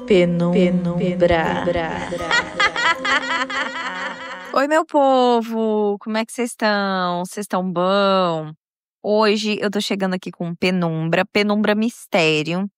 Penumbra. Oi, meu povo! Como é que vocês estão? Vocês estão bom? Hoje eu tô chegando aqui com Penumbra Mistério.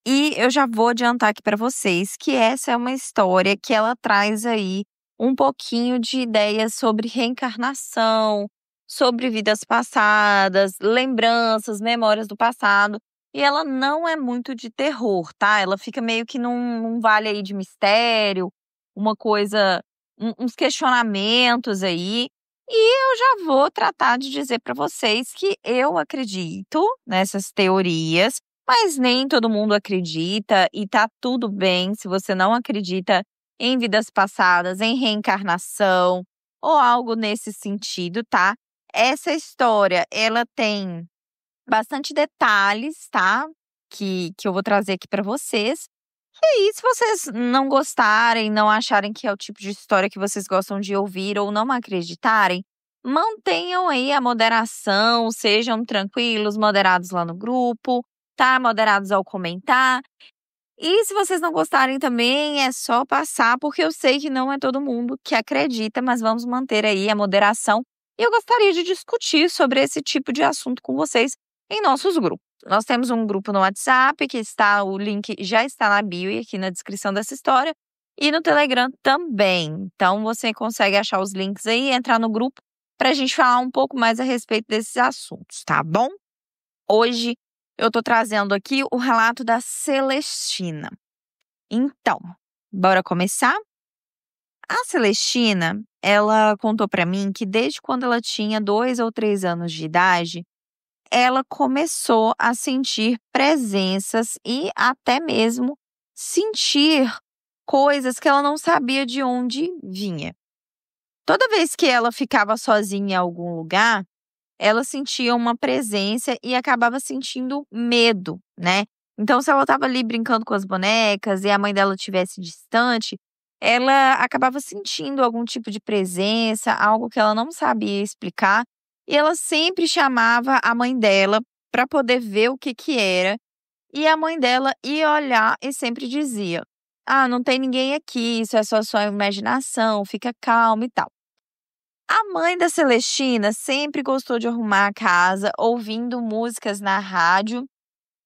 E eu já vou adiantar aqui pra vocês que essa é uma história que ela traz aí um pouquinho de ideias sobre reencarnação, sobre vidas passadas, lembranças, memórias do passado. E ela não é muito de terror, tá? Ela fica meio que num vale aí de mistério, uma coisa, uns questionamentos aí. E eu já vou tratar de dizer pra vocês que eu acredito nessas teorias, mas nem todo mundo acredita e tá tudo bem se você não acredita em vidas passadas, em reencarnação ou algo nesse sentido, tá? Essa história, ela tem bastante detalhes, tá? Que eu vou trazer aqui pra vocês. E aí, se vocês não gostarem, não acharem que é o tipo de história que vocês gostam de ouvir ou não acreditarem, mantenham aí a moderação, sejam tranquilos, moderados lá no grupo, tá? Moderados ao comentar. E se vocês não gostarem também, é só passar, porque eu sei que não é todo mundo que acredita, mas vamos manter aí a moderação. E eu gostaria de discutir sobre esse tipo de assunto com vocês em nossos grupos. Nós temos um grupo no WhatsApp, o link já está na bio e aqui na descrição dessa história, e no Telegram também. Então você consegue achar os links aí e entrar no grupo para a gente falar um pouco mais a respeito desses assuntos, tá bom? Hoje eu tô trazendo aqui o relato da Celestina. Então, bora começar? A Celestina, ela contou pra mim que desde quando ela tinha 2 ou 3 anos de idade, ela começou a sentir presenças e até mesmo sentir coisas que ela não sabia de onde vinha. Toda vez que ela ficava sozinha em algum lugar, ela sentia uma presença e acabava sentindo medo, né? Então, se ela estava ali brincando com as bonecas e a mãe dela estivesse distante, ela acabava sentindo algum tipo de presença, algo que ela não sabia explicar, e ela sempre chamava a mãe dela para poder ver o que era, e a mãe dela ia olhar e sempre dizia: "Ah, não tem ninguém aqui, isso é só sua imaginação, fica calma e tal". A mãe da Celestina sempre gostou de arrumar a casa, ouvindo músicas na rádio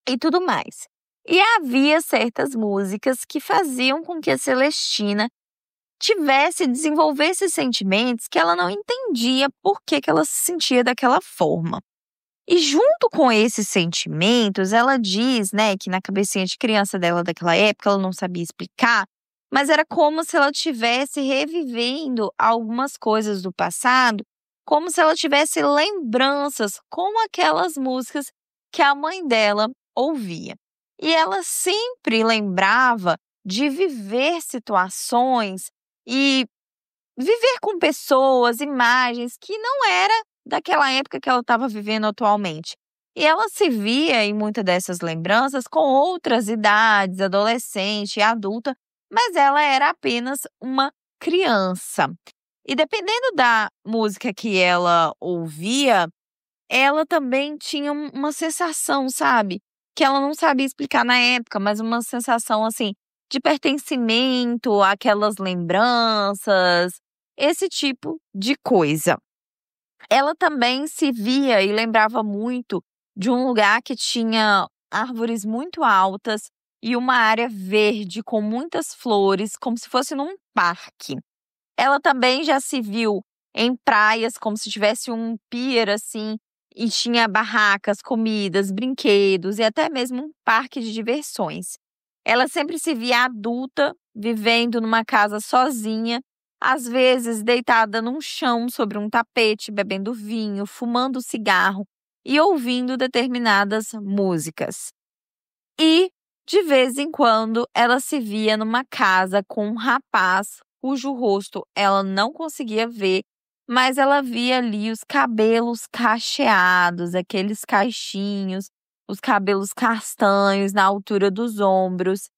e tudo mais. E havia certas músicas que faziam com que a Celestina desenvolvesse sentimentos que ela não entendia por que ela se sentia daquela forma. E junto com esses sentimentos, ela diz, né, que na cabecinha de criança dela daquela época, ela não sabia explicar, mas era como se ela estivesse revivendo algumas coisas do passado, como se ela tivesse lembranças com aquelas músicas que a mãe dela ouvia. E ela sempre lembrava de viver situações e viver com pessoas, imagens que não era daquela época que ela estava vivendo atualmente. E ela se via em muitas dessas lembranças com outras idades, adolescente e adulta, mas ela era apenas uma criança. E dependendo da música que ela ouvia, ela também tinha uma sensação, sabe? Que ela não sabia explicar na época, mas uma sensação assim de pertencimento àquelas lembranças, esse tipo de coisa. Ela também se via e lembrava muito de um lugar que tinha árvores muito altas e uma área verde com muitas flores, como se fosse num parque. Ela também já se viu em praias, como se tivesse um pier assim, e tinha barracas, comidas, brinquedos e até mesmo um parque de diversões. Ela sempre se via adulta, vivendo numa casa sozinha, às vezes deitada num chão sobre um tapete, bebendo vinho, fumando cigarro e ouvindo determinadas músicas. E, de vez em quando, ela se via numa casa com um rapaz cujo rosto ela não conseguia ver, mas ela via ali os cabelos cacheados, aqueles caixinhos, os cabelos castanhos na altura dos ombros.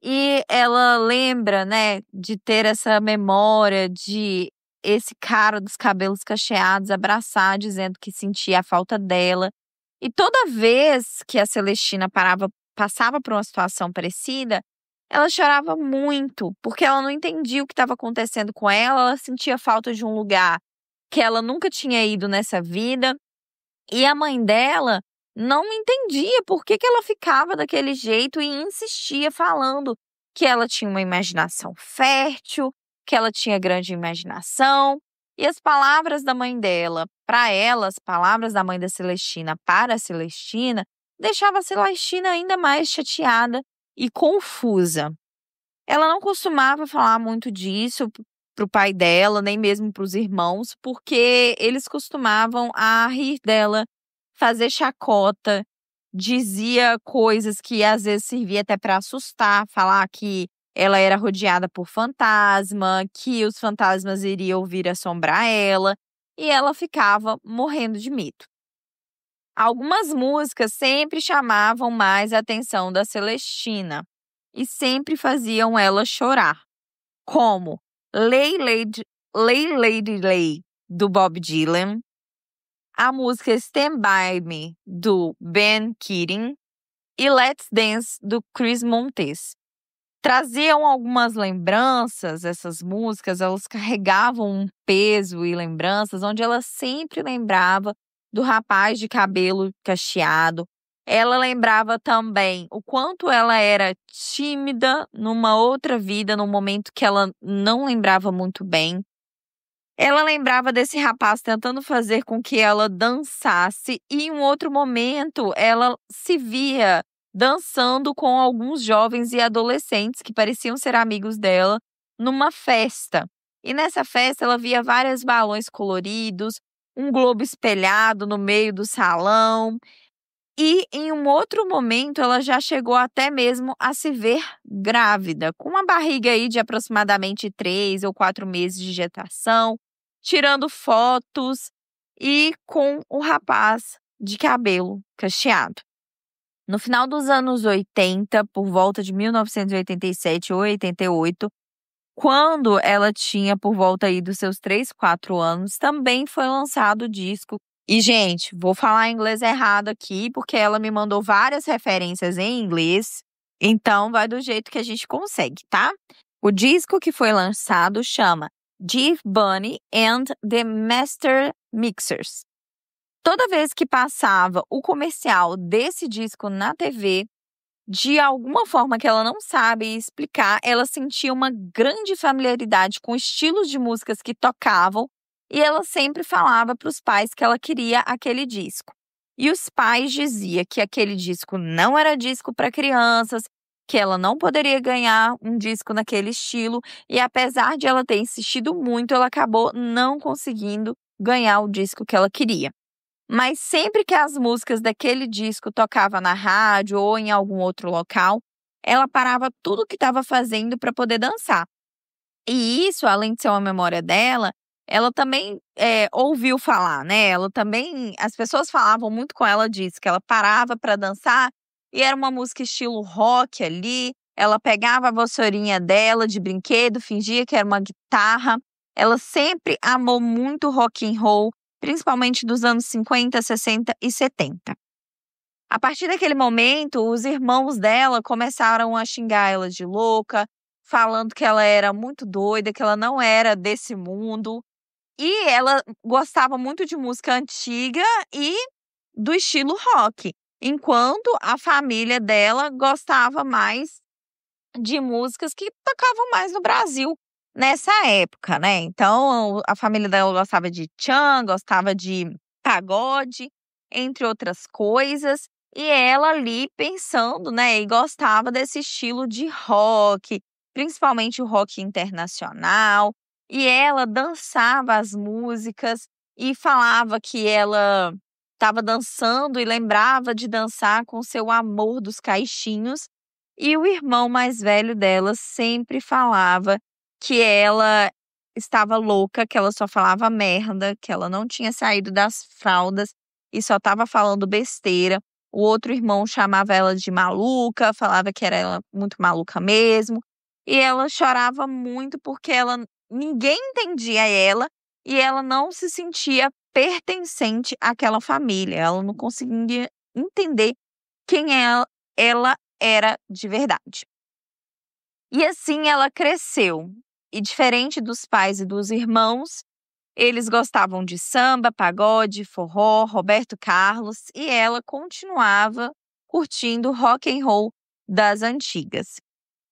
E ela lembra, né, de ter essa memória de esse cara dos cabelos cacheados abraçar, dizendo que sentia a falta dela. E toda vez que a Celestina passava por uma situação parecida, Ela chorava muito, porque ela não entendia o que estava acontecendo com ela sentia falta de um lugar que ela nunca tinha ido nessa vida, e a mãe dela não entendia por que ela ficava daquele jeito e insistia falando que ela tinha uma imaginação fértil, que ela tinha grande imaginação. E as palavras da mãe dela para ela, as palavras da mãe da Celestina para a Celestina, deixava a Celestina ainda mais chateada e confusa. Ela não costumava falar muito disso para o pai dela, nem mesmo para os irmãos, porque eles costumavam a rir dela, fazer chacota, dizia coisas que às vezes servia até para assustar, falar que ela era rodeada por fantasma, que os fantasmas iriam vir assombrar ela, e ela ficava morrendo de medo. Algumas músicas sempre chamavam mais a atenção da Celestina e sempre faziam ela chorar, como Lady Lay, do Bob Dylan, a música Stand By Me, do Ben Keating, e Let's Dance, do Chris Montes. Traziam algumas lembranças, essas músicas, elas carregavam um peso e lembranças, onde ela sempre lembrava do rapaz de cabelo cacheado. Ela lembrava também o quanto ela era tímida numa outra vida, num momento que ela não lembrava muito bem. Ela lembrava desse rapaz tentando fazer com que ela dançasse e em um outro momento ela se via dançando com alguns jovens e adolescentes que pareciam ser amigos dela numa festa. E nessa festa ela via vários balões coloridos, um globo espelhado no meio do salão. E em um outro momento ela já chegou até mesmo a se ver grávida, com uma barriga aí de aproximadamente 3 ou 4 meses de gestação, tirando fotos e com o rapaz de cabelo cacheado. No final dos anos 80, por volta de 1987 ou 88, quando ela tinha por volta aí dos seus 3, 4 anos, também foi lançado o disco. E, gente, vou falar inglês errado aqui, porque ela me mandou várias referências em inglês, então vai do jeito que a gente consegue, tá? O disco que foi lançado chama Give Bunny and the Master Mixers. Toda vez que passava o comercial desse disco na TV, de alguma forma que ela não sabe explicar, ela sentia uma grande familiaridade com estilos de músicas que tocavam e ela sempre falava para os pais que ela queria aquele disco. E os pais diziam que aquele disco não era disco para crianças, que ela não poderia ganhar um disco naquele estilo e apesar de ela ter insistido muito, ela acabou não conseguindo ganhar o disco que ela queria. Mas sempre que as músicas daquele disco tocavam na rádio ou em algum outro local, ela parava tudo o que estava fazendo para poder dançar. E isso, além de ser uma memória dela, ela também ouviu falar, né? Ela também, as pessoas falavam muito com ela disso, que ela parava para dançar e era uma música estilo rock ali. Ela pegava a vassourinha dela de brinquedo, fingia que era uma guitarra. Ela sempre amou muito rock and roll, principalmente dos anos 50, 60 e 70. A partir daquele momento, os irmãos dela começaram a xingar ela de louca, falando que ela era muito doida, que ela não era desse mundo. E ela gostava muito de música antiga e do estilo rock, enquanto a família dela gostava mais de músicas que tocavam mais no Brasil nessa época, né? Então, a família dela gostava de tchan, gostava de pagode, entre outras coisas. E ela ali pensando, né? E gostava desse estilo de rock, principalmente o rock internacional. E ela dançava as músicas e falava que ela estava dançando e lembrava de dançar com seu amor dos caixinhos. E o irmão mais velho dela sempre falava que ela estava louca, que ela só falava merda, que ela não tinha saído das fraldas e só estava falando besteira. O outro irmão chamava ela de maluca, falava que era ela muito maluca mesmo. E ela chorava muito porque ninguém entendia ela e ela não se sentia pertencente àquela família. Ela não conseguia entender quem ela era de verdade. E assim ela cresceu. E diferente dos pais e dos irmãos, eles gostavam de samba, pagode, forró, Roberto Carlos, e ela continuava curtindo rock and roll das antigas.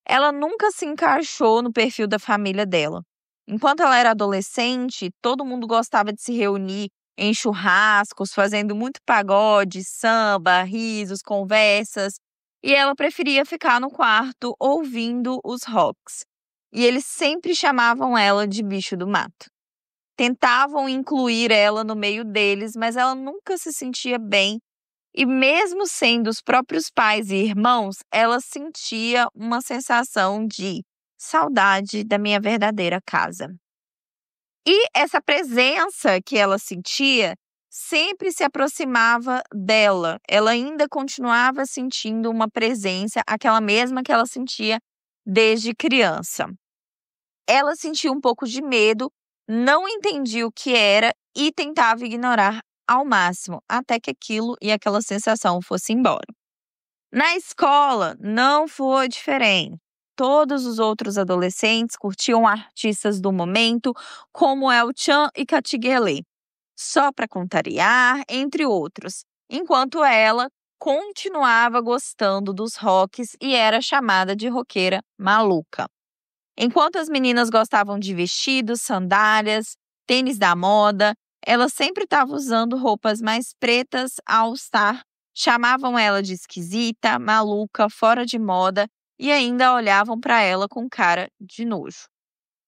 Ela nunca se encaixou no perfil da família dela. Enquanto ela era adolescente, todo mundo gostava de se reunir em churrascos, fazendo muito pagode, samba, risos, conversas, e ela preferia ficar no quarto ouvindo os rocks. E eles sempre chamavam ela de bicho do mato. Tentavam incluir ela no meio deles, mas ela nunca se sentia bem. E mesmo sendo os próprios pais e irmãos, ela sentia uma sensação de saudade da minha verdadeira casa. E essa presença que ela sentia sempre se aproximava dela. Ela ainda continuava sentindo uma presença, aquela mesma que ela sentia desde criança. Ela sentia um pouco de medo, não entendia o que era e tentava ignorar ao máximo, até que aquilo e aquela sensação fosse embora. Na escola, não foi diferente. Todos os outros adolescentes curtiam artistas do momento, como El-chan e Katiguelê, só para contrariar, entre outros, enquanto ela continuava gostando dos rocks e era chamada de roqueira maluca. Enquanto as meninas gostavam de vestidos, sandálias, tênis da moda, ela sempre estava usando roupas mais pretas ao estar. Chamavam ela de esquisita, maluca, fora de moda e ainda olhavam para ela com cara de nojo.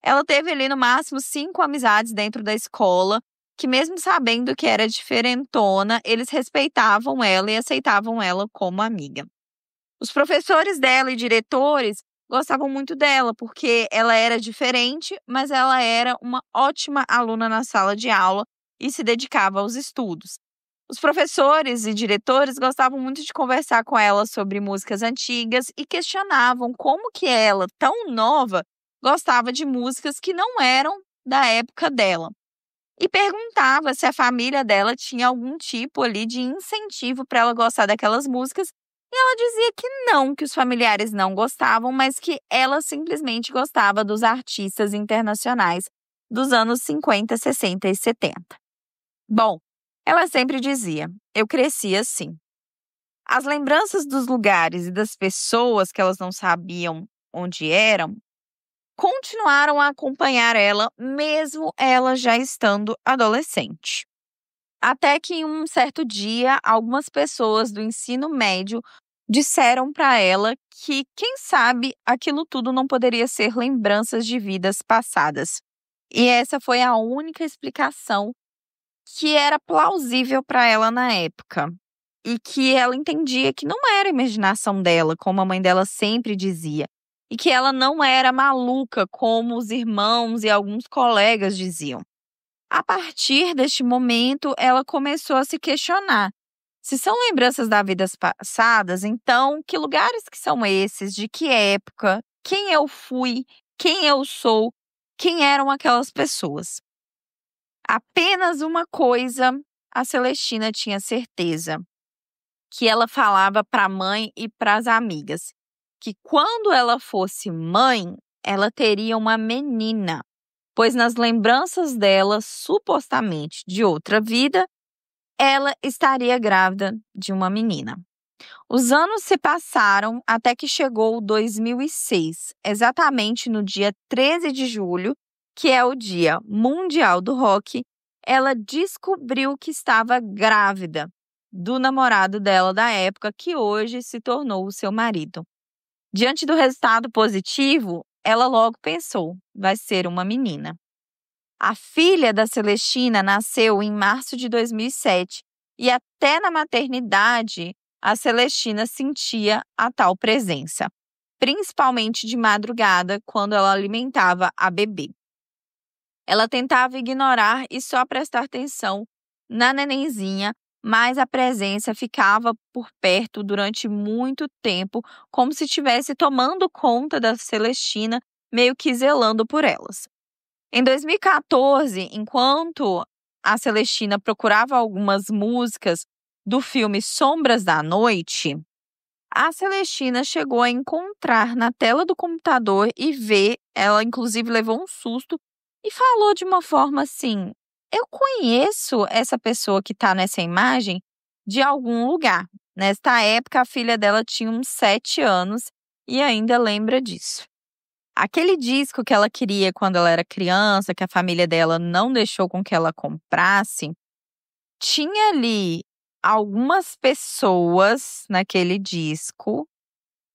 Ela teve ali no máximo 5 amizades dentro da escola, que mesmo sabendo que era diferentona, eles respeitavam ela e aceitavam ela como amiga. Os professores dela e diretores gostavam muito dela, porque ela era diferente, mas ela era uma ótima aluna na sala de aula e se dedicava aos estudos. Os professores e diretores gostavam muito de conversar com ela sobre músicas antigas e questionavam como que ela, tão nova, gostava de músicas que não eram da época dela. E perguntava se a família dela tinha algum tipo ali de incentivo para ela gostar daquelas músicas. E ela dizia que não, que os familiares não gostavam, mas que ela simplesmente gostava dos artistas internacionais dos anos 50, 60 e 70. Bom, ela sempre dizia: eu cresci assim. As lembranças dos lugares e das pessoas que elas não sabiam onde eram continuaram a acompanhar ela, mesmo ela já estando adolescente. Até que em um certo dia, algumas pessoas do ensino médio disseram para ela que, quem sabe, aquilo tudo não poderia ser lembranças de vidas passadas. E essa foi a única explicação que era plausível para ela na época. E que ela entendia que não era imaginação dela, como a mãe dela sempre dizia. E que ela não era maluca, como os irmãos e alguns colegas diziam. A partir deste momento, ela começou a se questionar. Se são lembranças das vidas passadas, então que lugares que são esses? De que época? Quem eu fui? Quem eu sou? Quem eram aquelas pessoas? Apenas uma coisa a Celestina tinha certeza, que ela falava para a mãe e para as amigas, que quando ela fosse mãe, ela teria uma menina, pois nas lembranças dela, supostamente de outra vida, ela estaria grávida de uma menina. Os anos se passaram até que chegou 2006, exatamente no dia 13 de julho, que é o Dia Mundial do Rock, ela descobriu que estava grávida do namorado dela da época, que hoje se tornou o seu marido. Diante do resultado positivo, ela logo pensou: vai ser uma menina. A filha da Celestina nasceu em março de 2007 e até na maternidade a Celestina sentia a tal presença, principalmente de madrugada, quando ela alimentava a bebê. Ela tentava ignorar e só prestar atenção na nenenzinha, mas a presença ficava por perto durante muito tempo, como se estivesse tomando conta da Celestina, meio que zelando por elas. Em 2014, enquanto a Celestina procurava algumas músicas do filme Sombras da Noite, A Celestina chegou a encontrar na tela do computador e ver, ela inclusive levou um susto e falou de uma forma assim: eu conheço essa pessoa que está nessa imagem de algum lugar. Nesta época, a filha dela tinha uns 7 anos e ainda lembra disso. Aquele disco que ela queria quando ela era criança, que a família dela não deixou com que ela comprasse, tinha ali algumas pessoas naquele disco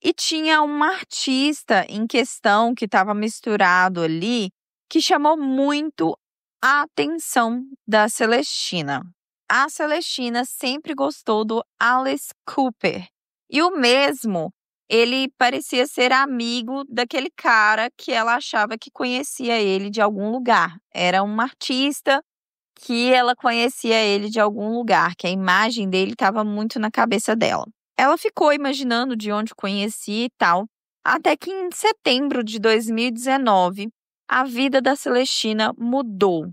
e tinha um artista em questão que estava misturado ali, que chamou muito a atenção da Celestina. A Celestina sempre gostou do Alice Cooper. E o mesmo, ele parecia ser amigo daquele cara que ela achava que conhecia ele de algum lugar. Era um artista que ela conhecia ele de algum lugar, que a imagem dele estava muito na cabeça dela. Ela ficou imaginando de onde conhecia e tal, até que em setembro de 2019, a vida da Celestina mudou.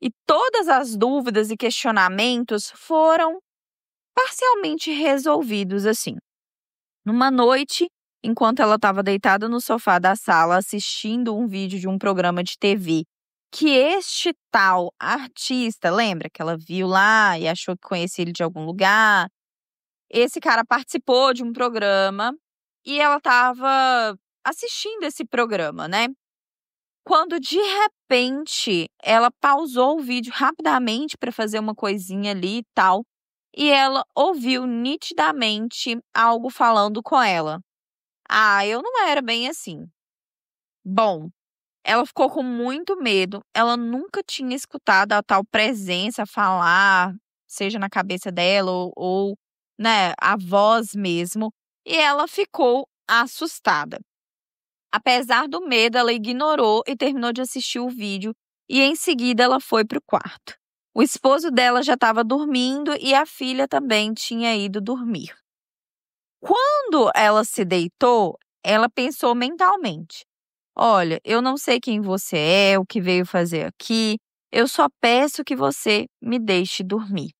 E todas as dúvidas e questionamentos foram parcialmente resolvidos assim. Numa noite, enquanto ela estava deitada no sofá da sala assistindo um vídeo de um programa de TV, que este tal artista, lembra que ela viu lá e achou que conhecia ele de algum lugar? Esse cara participou de um programa e ela estava assistindo esse programa, né? Quando de repente ela pausou o vídeo rapidamente para fazer uma coisinha ali e tal, e ela ouviu nitidamente algo falando com ela. Ah, eu não era bem assim. Bom, ela ficou com muito medo, ela nunca tinha escutado a tal presença falar, seja na cabeça dela ou, né, a voz mesmo, e ela ficou assustada. Apesar do medo, ela ignorou e terminou de assistir o vídeo e em seguida ela foi para o quarto. O esposo dela já estava dormindo e a filha também tinha ido dormir. Quando ela se deitou, ela pensou mentalmente: olha, eu não sei quem você é, o que veio fazer aqui, eu só peço que você me deixe dormir.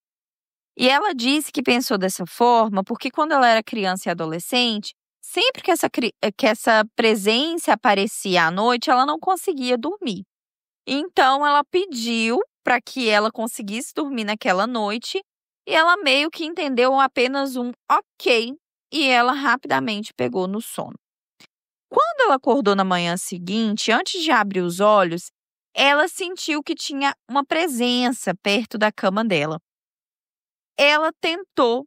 E ela disse que pensou dessa forma porque quando ela era criança e adolescente, sempre que essa presença aparecia à noite, ela não conseguia dormir. Então ela pediu para que ela conseguisse dormir naquela noite e ela meio que entendeu apenas um ok e ela rapidamente pegou no sono. Quando ela acordou na manhã seguinte, antes de abrir os olhos, ela sentiu que tinha uma presença perto da cama dela. Ela tentou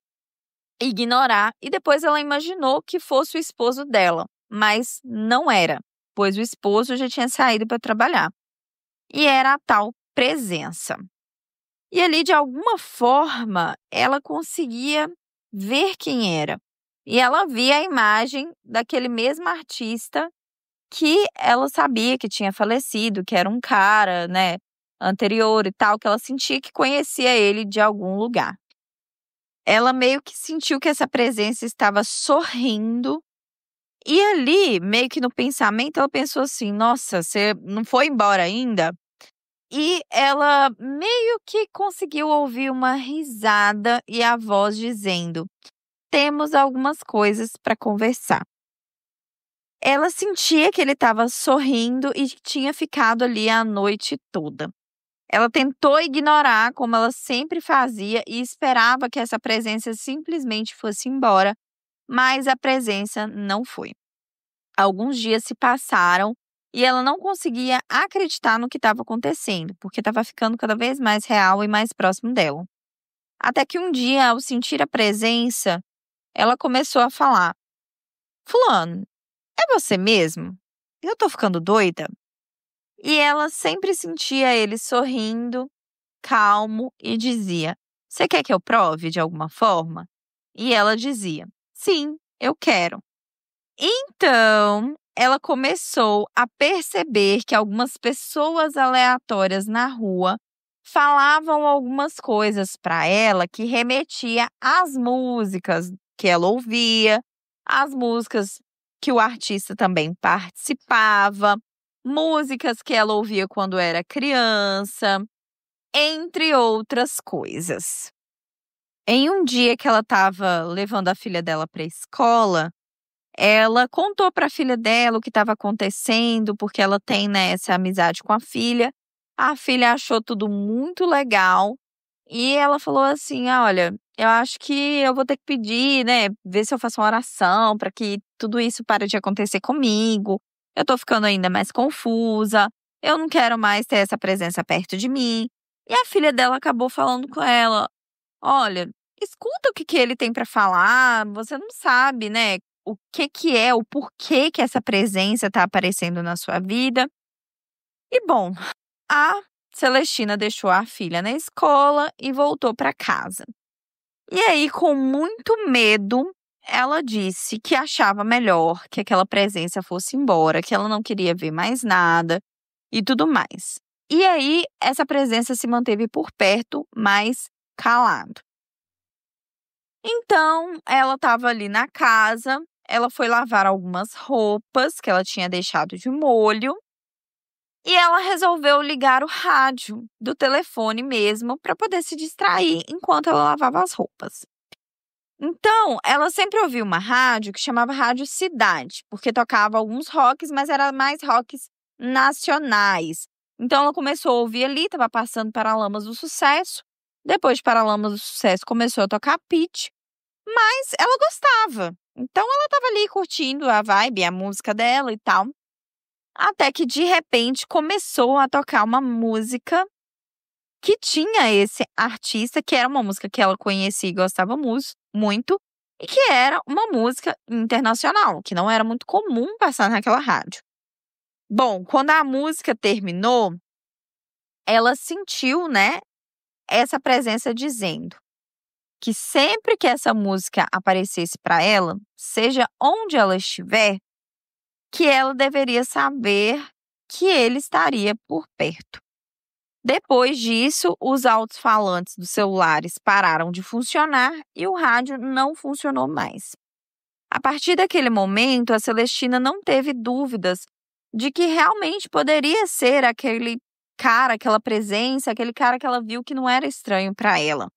ignorar e depois ela imaginou que fosse o esposo dela, mas não era, pois o esposo já tinha saído para trabalhar. E era a tal presença. E ali, de alguma forma, ela conseguia ver quem era. E ela via a imagem daquele mesmo artista que ela sabia que tinha falecido, que era um cara, né, anterior e tal, que ela sentia que conhecia ele de algum lugar. Ela meio que sentiu que essa presença estava sorrindo e ali, meio que no pensamento, ela pensou assim: nossa, você não foi embora ainda? E ela meio que conseguiu ouvir uma risada e a voz dizendo: temos algumas coisas para conversar. Ela sentia que ele estava sorrindo e tinha ficado ali a noite toda. Ela tentou ignorar, como ela sempre fazia, e esperava que essa presença simplesmente fosse embora, mas a presença não foi. Alguns dias se passaram e ela não conseguia acreditar no que estava acontecendo, porque estava ficando cada vez mais real e mais próximo dela. Até que um dia, ao sentir a presença, ela começou a falar: Fulano, é você mesmo? Eu tô ficando doida? E ela sempre sentia ele sorrindo, calmo, e dizia: você quer que eu prove de alguma forma? E ela dizia: sim, eu quero. Então, ela começou a perceber que algumas pessoas aleatórias na rua falavam algumas coisas para ela que remetia às músicas que ela ouvia, às músicas que o artista também participava, músicas que ela ouvia quando era criança, entre outras coisas. Em um dia que ela estava levando a filha dela para a escola, ela contou para a filha dela o que estava acontecendo, porque ela tem, né, essa amizade com a filha. A filha achou tudo muito legal e ela falou assim: olha, eu acho que eu vou ter que pedir, né, ver se eu faço uma oração para que tudo isso pare de acontecer comigo. Eu tô ficando ainda mais confusa, eu não quero mais ter essa presença perto de mim. E a filha dela acabou falando com ela: olha, escuta o que que ele tem para falar, você não sabe, né, o porquê que essa presença tá aparecendo na sua vida. E bom, a Celestina deixou a filha na escola e voltou para casa. E aí, com muito medo, ela disse que achava melhor que aquela presença fosse embora, que ela não queria ver mais nada e tudo mais. E aí, essa presença se manteve por perto, mas calado. Então, ela estava ali na casa, ela foi lavar algumas roupas que ela tinha deixado de molho e ela resolveu ligar o rádio do telefone mesmo para poder se distrair enquanto ela lavava as roupas. Então, ela sempre ouvia uma rádio que chamava Rádio Cidade, porque tocava alguns rocks, mas era mais rocks nacionais. Então, ela começou a ouvir ali, estava passando Paralamas do Sucesso. Depois de Paralamas do Sucesso, começou a tocar Pitty, mas ela gostava. Então, ela estava ali curtindo a vibe, a música dela e tal. Até que, de repente, começou a tocar uma música que tinha esse artista, que era uma música que ela conhecia e gostava muito, e que era uma música internacional, que não era muito comum passar naquela rádio. Bom, quando a música terminou, ela sentiu, né, essa presença dizendo que sempre que essa música aparecesse para ela, seja onde ela estiver, que ela deveria saber que ele estaria por perto. Depois disso, os alto-falantes dos celulares pararam de funcionar e o rádio não funcionou mais. A partir daquele momento, a Celestina não teve dúvidas de que realmente poderia ser aquele cara, aquela presença, aquele cara que ela viu que não era estranho para ela.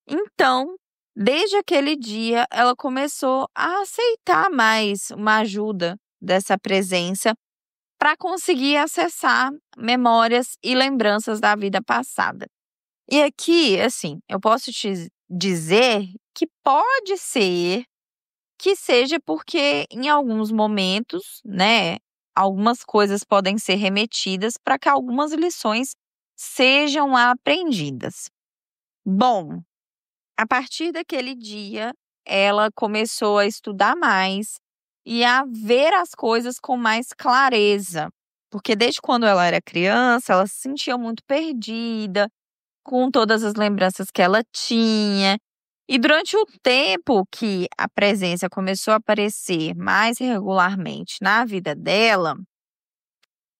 Então, desde aquele dia, ela começou a aceitar mais uma ajuda dessa presença para conseguir acessar memórias e lembranças da vida passada. E aqui, assim, eu posso te dizer que pode ser que seja porque em alguns momentos, né, algumas coisas podem ser remetidas para que algumas lições sejam aprendidas. Bom, a partir daquele dia, ela começou a estudar mais e a ver as coisas com mais clareza. Porque desde quando ela era criança, ela se sentia muito perdida com todas as lembranças que ela tinha. E durante o tempo que a presença começou a aparecer mais regularmente na vida dela,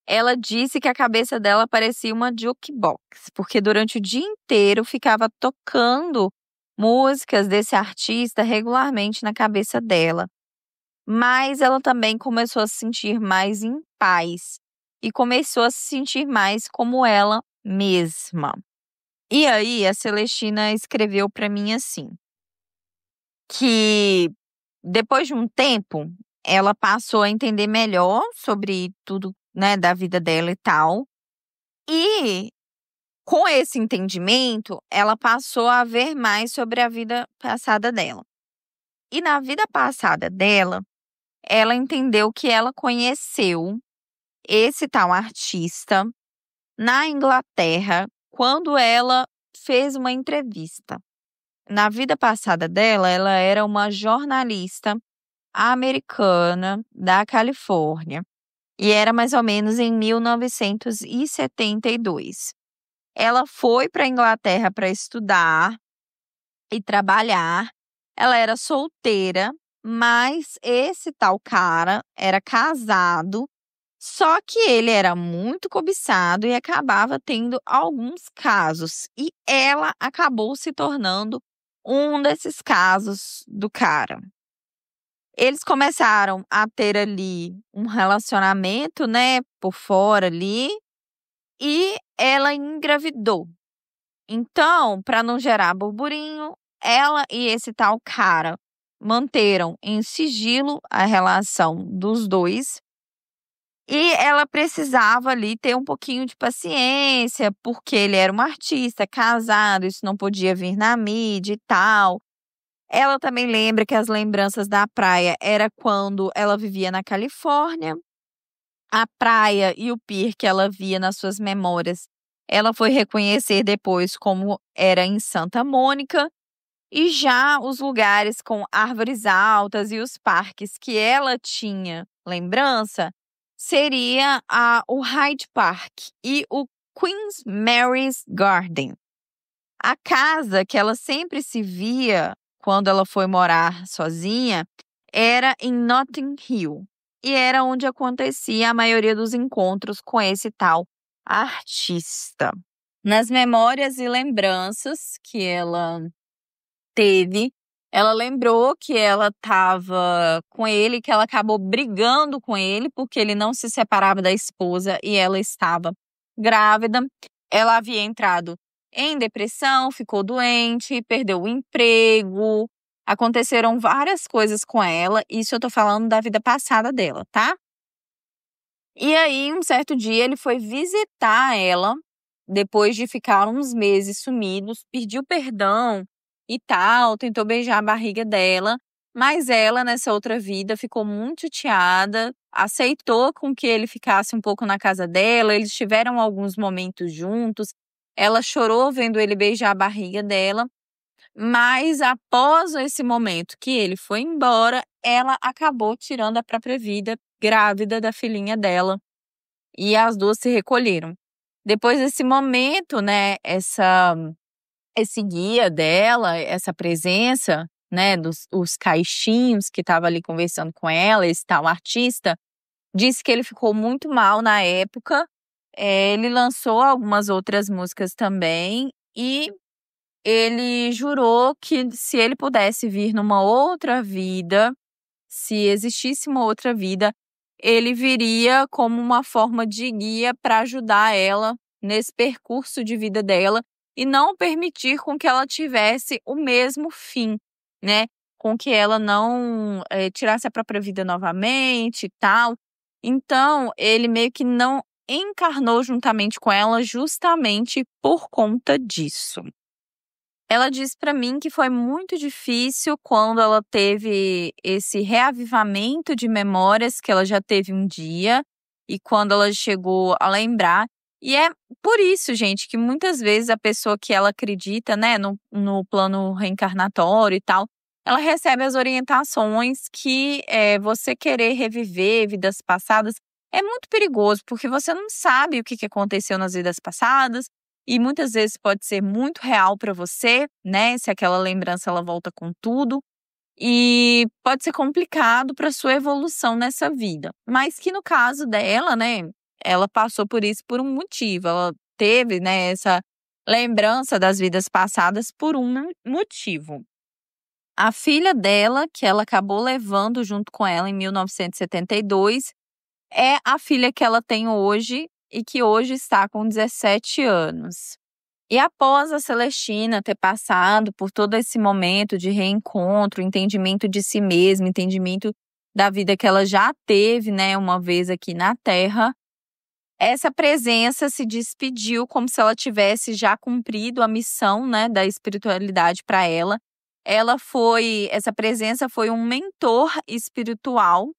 ela disse que a cabeça dela parecia uma jukebox, porque durante o dia inteiro ficava tocando músicas desse artista regularmente na cabeça dela. Mas ela também começou a se sentir mais em paz e começou a se sentir mais como ela mesma. E aí a Celestina escreveu para mim assim, que depois de um tempo ela passou a entender melhor sobre tudo, né, da vida dela e tal. E com esse entendimento, ela passou a ver mais sobre a vida passada dela. E na vida passada dela, ela entendeu que ela conheceu esse tal artista na Inglaterra quando ela fez uma entrevista. Na vida passada dela, ela era uma jornalista americana da Califórnia e era mais ou menos em 1972. Ela foi para a Inglaterra para estudar e trabalhar. Ela era solteira, mas esse tal cara era casado, só que ele era muito cobiçado e acabava tendo alguns casos. E ela acabou se tornando um desses casos do cara. Eles começaram a ter ali um relacionamento, né, por fora ali, e ela engravidou. Então, para não gerar burburinho, ela e esse tal cara manteram em sigilo a relação dos dois. E ela precisava ali ter um pouquinho de paciência, porque ele era um artista, casado, isso não podia vir na mídia e tal. Ela também lembra que as lembranças da praia era quando ela vivia na Califórnia. A praia e o pier que ela via nas suas memórias, ela foi reconhecer depois como era em Santa Mônica. E já os lugares com árvores altas e os parques que ela tinha lembrança seria o Hyde Park e o Queen Mary's Garden. A casa que ela sempre se via quando ela foi morar sozinha era em Notting Hill e era onde acontecia a maioria dos encontros com esse tal artista. Nas memórias e lembranças que ela teve, ela lembrou que ela estava com ele, que ela acabou brigando com ele porque ele não se separava da esposa e ela estava grávida. Ela havia entrado em depressão, ficou doente, perdeu o emprego. Aconteceram várias coisas com ela. Isso eu tô falando da vida passada dela, tá? E aí, um certo dia, ele foi visitar ela, depois de ficar uns meses sumidos, pediu perdão e tal, tentou beijar a barriga dela, mas ela, nessa outra vida, ficou muito chateada, aceitou com que ele ficasse um pouco na casa dela, eles tiveram alguns momentos juntos, ela chorou vendo ele beijar a barriga dela, mas após esse momento que ele foi embora, ela acabou tirando a própria vida, grávida da filhinha dela, e as duas se recolheram. Depois desse momento, né, esse guia dela, essa presença, né, os caixinhos que estava ali conversando com ela, esse tal artista, disse que ele ficou muito mal na época. Ele lançou algumas outras músicas também e ele jurou que se ele pudesse vir numa outra vida, se existisse uma outra vida, ele viria como uma forma de guia para ajudar ela nesse percurso de vida dela e não permitir com que ela tivesse o mesmo fim, né? Com que ela não tirasse a própria vida novamente e tal. Então, ele meio que não encarnou juntamente com ela justamente por conta disso. Ela disse para mim que foi muito difícil quando ela teve esse reavivamento de memórias que ela já teve um dia e quando ela chegou a lembrar. E é por isso, gente, que muitas vezes a pessoa que ela acredita, né, no plano reencarnatório e tal, ela recebe as orientações que você querer reviver vidas passadas é muito perigoso, porque você não sabe o que aconteceu nas vidas passadas, e muitas vezes pode ser muito real para você, né? Se aquela lembrança ela volta com tudo. E pode ser complicado para sua evolução nessa vida. Mas que no caso dela, né? Ela passou por isso por um motivo. Ela teve, né, essa lembrança das vidas passadas por um motivo. A filha dela, que ela acabou levando junto com ela em 1972, é a filha que ela tem hoje e que hoje está com 17 anos. E após a Celestina ter passado por todo esse momento de reencontro, entendimento de si mesma, entendimento da vida que ela já teve, né, uma vez aqui na Terra, essa presença se despediu como se ela tivesse já cumprido a missão, né, da espiritualidade para ela. Essa presença foi um mentor espiritual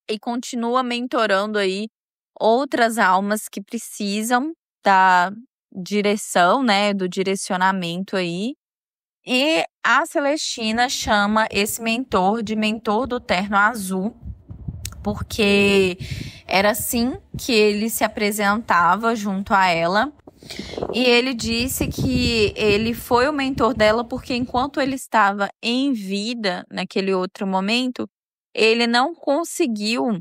e continua mentorando aí outras almas que precisam da direção, né, do direcionamento aí. E a Celestina chama esse mentor de mentor do terno azul, porque era assim que ele se apresentava junto a ela. E ele disse que ele foi o mentor dela porque enquanto ele estava em vida, naquele outro momento, ele não conseguiu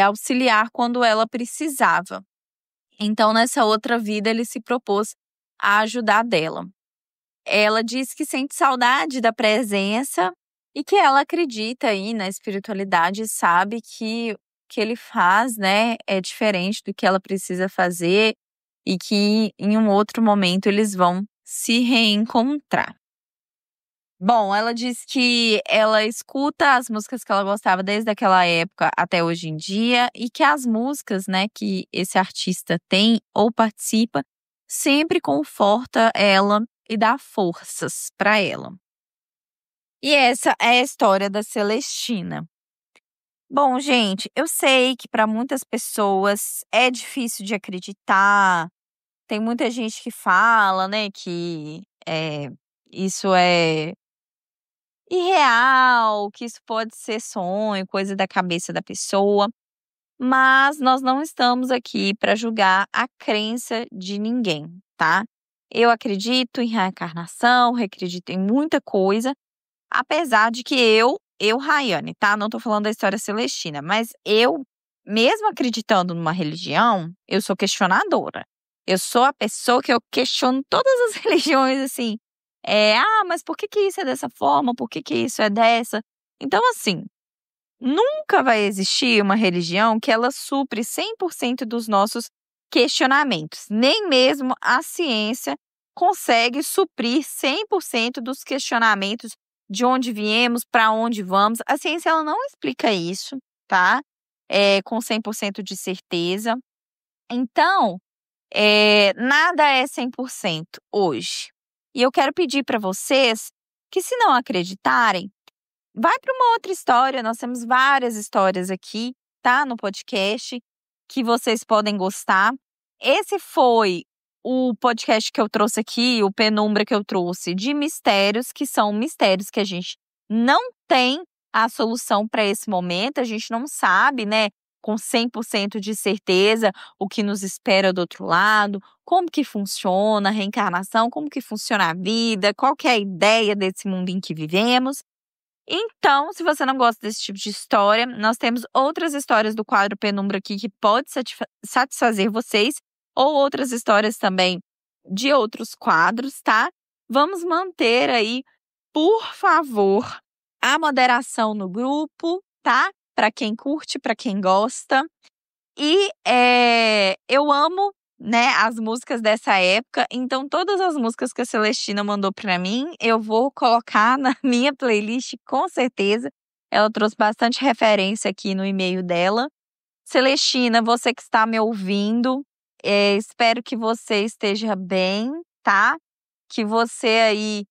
auxiliar quando ela precisava. Então, nessa outra vida, ele se propôs a ajudar dela. Ela diz que sente saudade da presença e que ela acredita aí na espiritualidade, sabe que o que ele faz, né, é diferente do que ela precisa fazer e que em um outro momento eles vão se reencontrar. Bom, ela disse que ela escuta as músicas que ela gostava desde aquela época até hoje em dia e que as músicas, né, que esse artista tem ou participa sempre conforta ela e dá forças para ela. E essa é a história da Celestina. Bom, gente, eu sei que para muitas pessoas é difícil de acreditar. Tem muita gente que fala, né, que isso é irreal, que isso pode ser sonho, coisa da cabeça da pessoa, mas nós não estamos aqui para julgar a crença de ninguém, tá? Eu acredito em reencarnação, acredito em muita coisa, apesar de que Rayane, tá? Não tô falando da história celestina, mas eu, mesmo acreditando numa religião, eu sou questionadora. Eu sou a pessoa que eu questiono todas as religiões, assim. Mas por que que isso é dessa forma? Por que que isso é dessa? Então, assim, nunca vai existir uma religião que ela supre 100% dos nossos questionamentos. Nem mesmo a ciência consegue suprir 100% dos questionamentos de onde viemos, para onde vamos. A ciência ela não explica isso, tá? Com 100% de certeza. Então, nada é 100% hoje. E eu quero pedir para vocês que, se não acreditarem, vai para uma outra história. Nós temos várias histórias aqui, tá? No podcast, que vocês podem gostar. Esse foi o podcast que eu trouxe aqui, o Penumbra que eu trouxe, de mistérios, que são mistérios que a gente não tem a solução para esse momento. A gente não sabe, né, com 100% de certeza o que nos espera do outro lado, como que funciona a reencarnação, como que funciona a vida, qual que é a ideia desse mundo em que vivemos. Então, se você não gosta desse tipo de história, nós temos outras histórias do quadro Penumbra aqui que pode satisfazer vocês, ou outras histórias também de outros quadros, tá? Vamos manter aí, por favor, a moderação no grupo, tá? Para quem curte, para quem gosta. E eu amo, né, as músicas dessa época, então todas as músicas que a Celestina mandou para mim, eu vou colocar na minha playlist com certeza. Ela trouxe bastante referência aqui no e-mail dela. Celestina, você que está me ouvindo, espero que você esteja bem, tá? Que você aí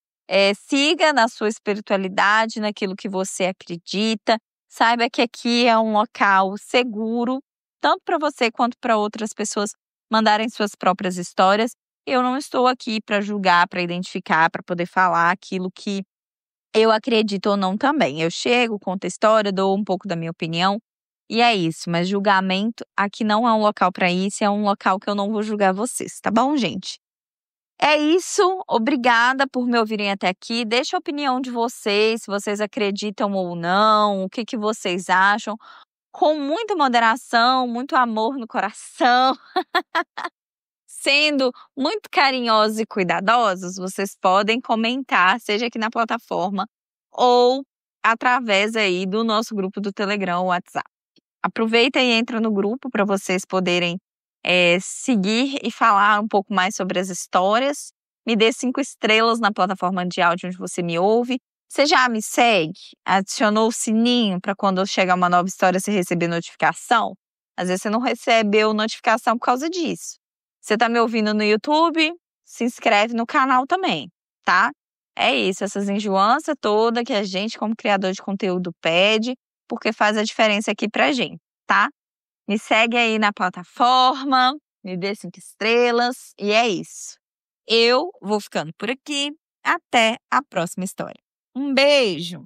siga na sua espiritualidade, naquilo que você acredita. Saiba que aqui é um local seguro, tanto para você quanto para outras pessoas mandarem suas próprias histórias. Eu não estou aqui para julgar, para identificar, para poder falar aquilo que eu acredito ou não também. Eu chego, conto a história, dou um pouco da minha opinião e é isso. Mas julgamento aqui não é um local para isso, é um local que eu não vou julgar vocês, tá bom, gente? É isso, obrigada por me ouvirem até aqui. Deixa a opinião de vocês, se vocês acreditam ou não, o que que vocês acham. Com muita moderação, muito amor no coração, sendo muito carinhosos e cuidadosos, vocês podem comentar, seja aqui na plataforma ou através aí do nosso grupo do Telegram ou WhatsApp. Aproveita e entra no grupo para vocês poderem seguir e falar um pouco mais sobre as histórias. Me dê 5 estrelas na plataforma de áudio onde você me ouve. Você já me segue? Adicionou o sininho para quando chegar uma nova história você receber notificação? Às vezes você não recebeu notificação por causa disso. Você está me ouvindo no YouTube? Se inscreve no canal também, tá? É isso, essas enjoanças toda que a gente, como criador de conteúdo, pede, porque faz a diferença aqui pra gente, tá? Me segue aí na plataforma, me dê 5 estrelas e é isso. Eu vou ficando por aqui. Até a próxima história. Um beijo!